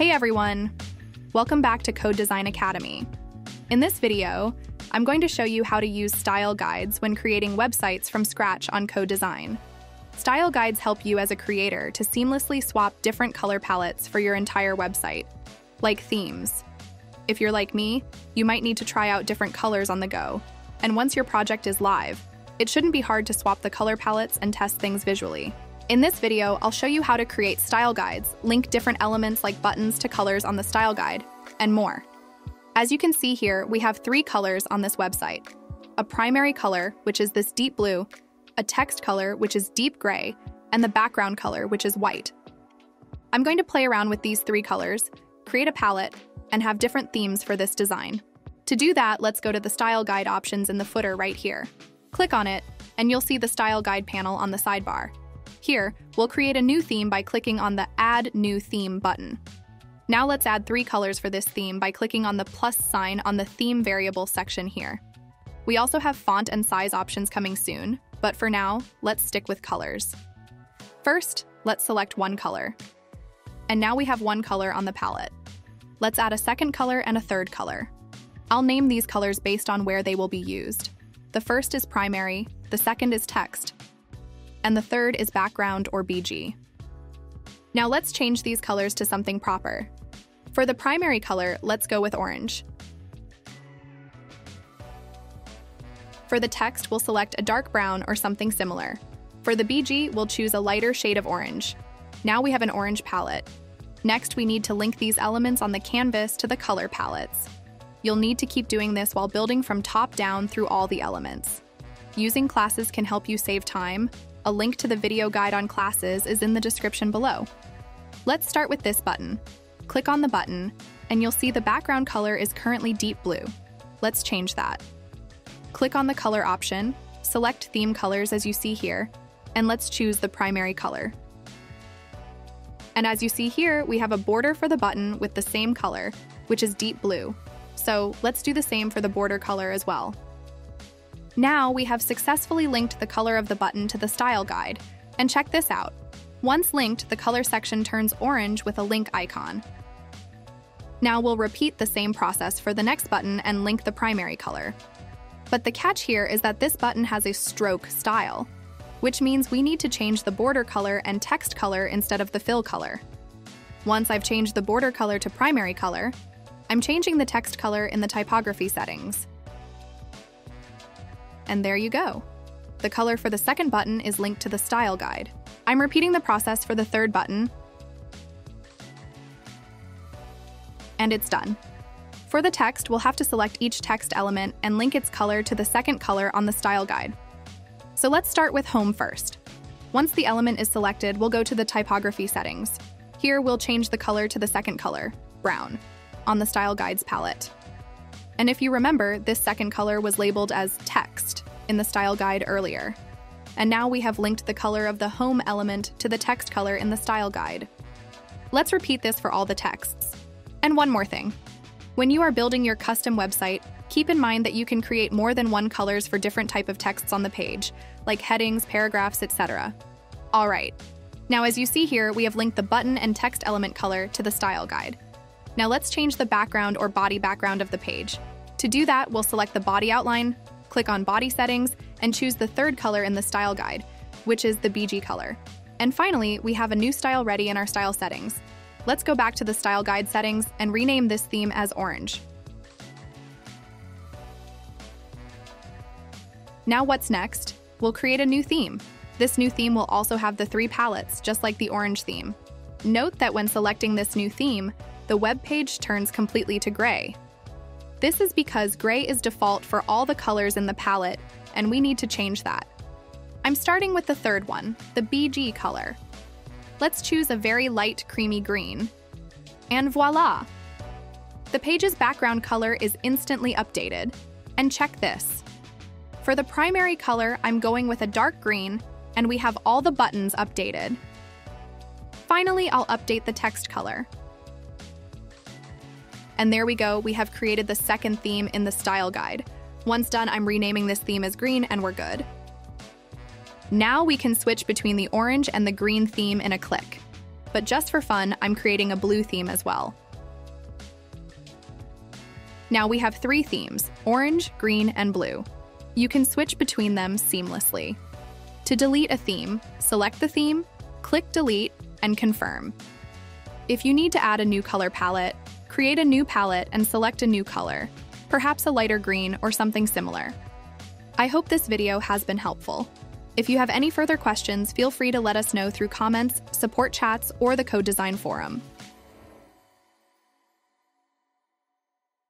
Hey everyone! Welcome back to CodeDesign Academy. In this video, I'm going to show you how to use style guides when creating websites from scratch on CodeDesign. Style guides help you as a creator to seamlessly swap different color palettes for your entire website, like themes. If you're like me, you might need to try out different colors on the go, and once your project is live, it shouldn't be hard to swap the color palettes and test things visually. In this video, I'll show you how to create style guides, link different elements like buttons to colors on the style guide, and more. As you can see here, we have 3 colors on this website. A primary color, which is this deep blue, a text color, which is deep gray, and the background color, which is white. I'm going to play around with these 3 colors, create a palette, and have different themes for this design. To do that, let's go to the style guide options in the footer right here. Click on it, and you'll see the style guide panel on the sidebar. Here, we'll create a new theme by clicking on the Add New Theme button. Now let's add 3 colors for this theme by clicking on the plus sign on the Theme Variable section here. We also have font and size options coming soon, but for now, let's stick with colors. First, let's select one color. And now we have one color on the palette. Let's add a second color and a third color. I'll name these colors based on where they will be used. The first is primary, the second is text, and the third is background or BG. Now let's change these colors to something proper. For the primary color, let's go with orange. For the text, we'll select a dark brown or something similar. For the BG, we'll choose a lighter shade of orange. Now we have an orange palette. Next, we need to link these elements on the canvas to the color palettes. You'll need to keep doing this while building from top down through all the elements. Using classes can help you save time. A link to the video guide on classes is in the description below. Let's start with this button. Click on the button, and you'll see the background color is currently deep blue. Let's change that. Click on the color option, select theme colors as you see here, and let's choose the primary color. And as you see here, we have a border for the button with the same color, which is deep blue. So let's do the same for the border color as well. Now we have successfully linked the color of the button to the style guide, and check this out. Once linked, the color section turns orange with a link icon. Now we'll repeat the same process for the next button and link the primary color. But the catch here is that this button has a stroke style, which means we need to change the border color and text color instead of the fill color. Once I've changed the border color to primary color, I'm changing the text color in the typography settings. And there you go. The color for the second button is linked to the style guide. I'm repeating the process for the third button, and it's done. For the text, we'll have to select each text element and link its color to the second color on the style guide. So let's start with home first. Once the element is selected, we'll go to the typography settings. Here, we'll change the color to the second color, brown, on the style guide's palette. And if you remember, this second color was labeled as text in the style guide earlier. And now we have linked the color of the home element to the text color in the style guide. Let's repeat this for all the texts. And one more thing. When you are building your custom website, keep in mind that you can create more than one colors for different type of texts on the page, like headings, paragraphs, etc. All right. Now as you see here, we have linked the button and text element color to the style guide. Now let's change the background or body background of the page. To do that, we'll select the body outline, click on body settings, and choose the third color in the style guide, which is the BG color. And finally, we have a new style ready in our style settings. Let's go back to the style guide settings and rename this theme as orange. Now what's next? We'll create a new theme. This new theme will also have the 3 palettes, just like the orange theme. Note that when selecting this new theme, the web page turns completely to gray. This is because gray is default for all the colors in the palette, and we need to change that. I'm starting with the third one, the BG color. Let's choose a very light creamy green. And voila! The page's background color is instantly updated. And check this. For the primary color, I'm going with a dark green, and we have all the buttons updated. Finally, I'll update the text color. And there we go, we have created the second theme in the style guide. Once done, I'm renaming this theme as green and we're good. Now we can switch between the orange and the green theme in a click. but just for fun, I'm creating a blue theme as well. Now we have 3 themes: orange, green, and blue. You can switch between them seamlessly. To delete a theme, select the theme, click Delete, and confirm. If you need to add a new color palette, create a new palette and select a new color, perhaps a lighter green or something similar. I hope this video has been helpful. If you have any further questions, feel free to let us know through comments, support chats, or the CodeDesign forum.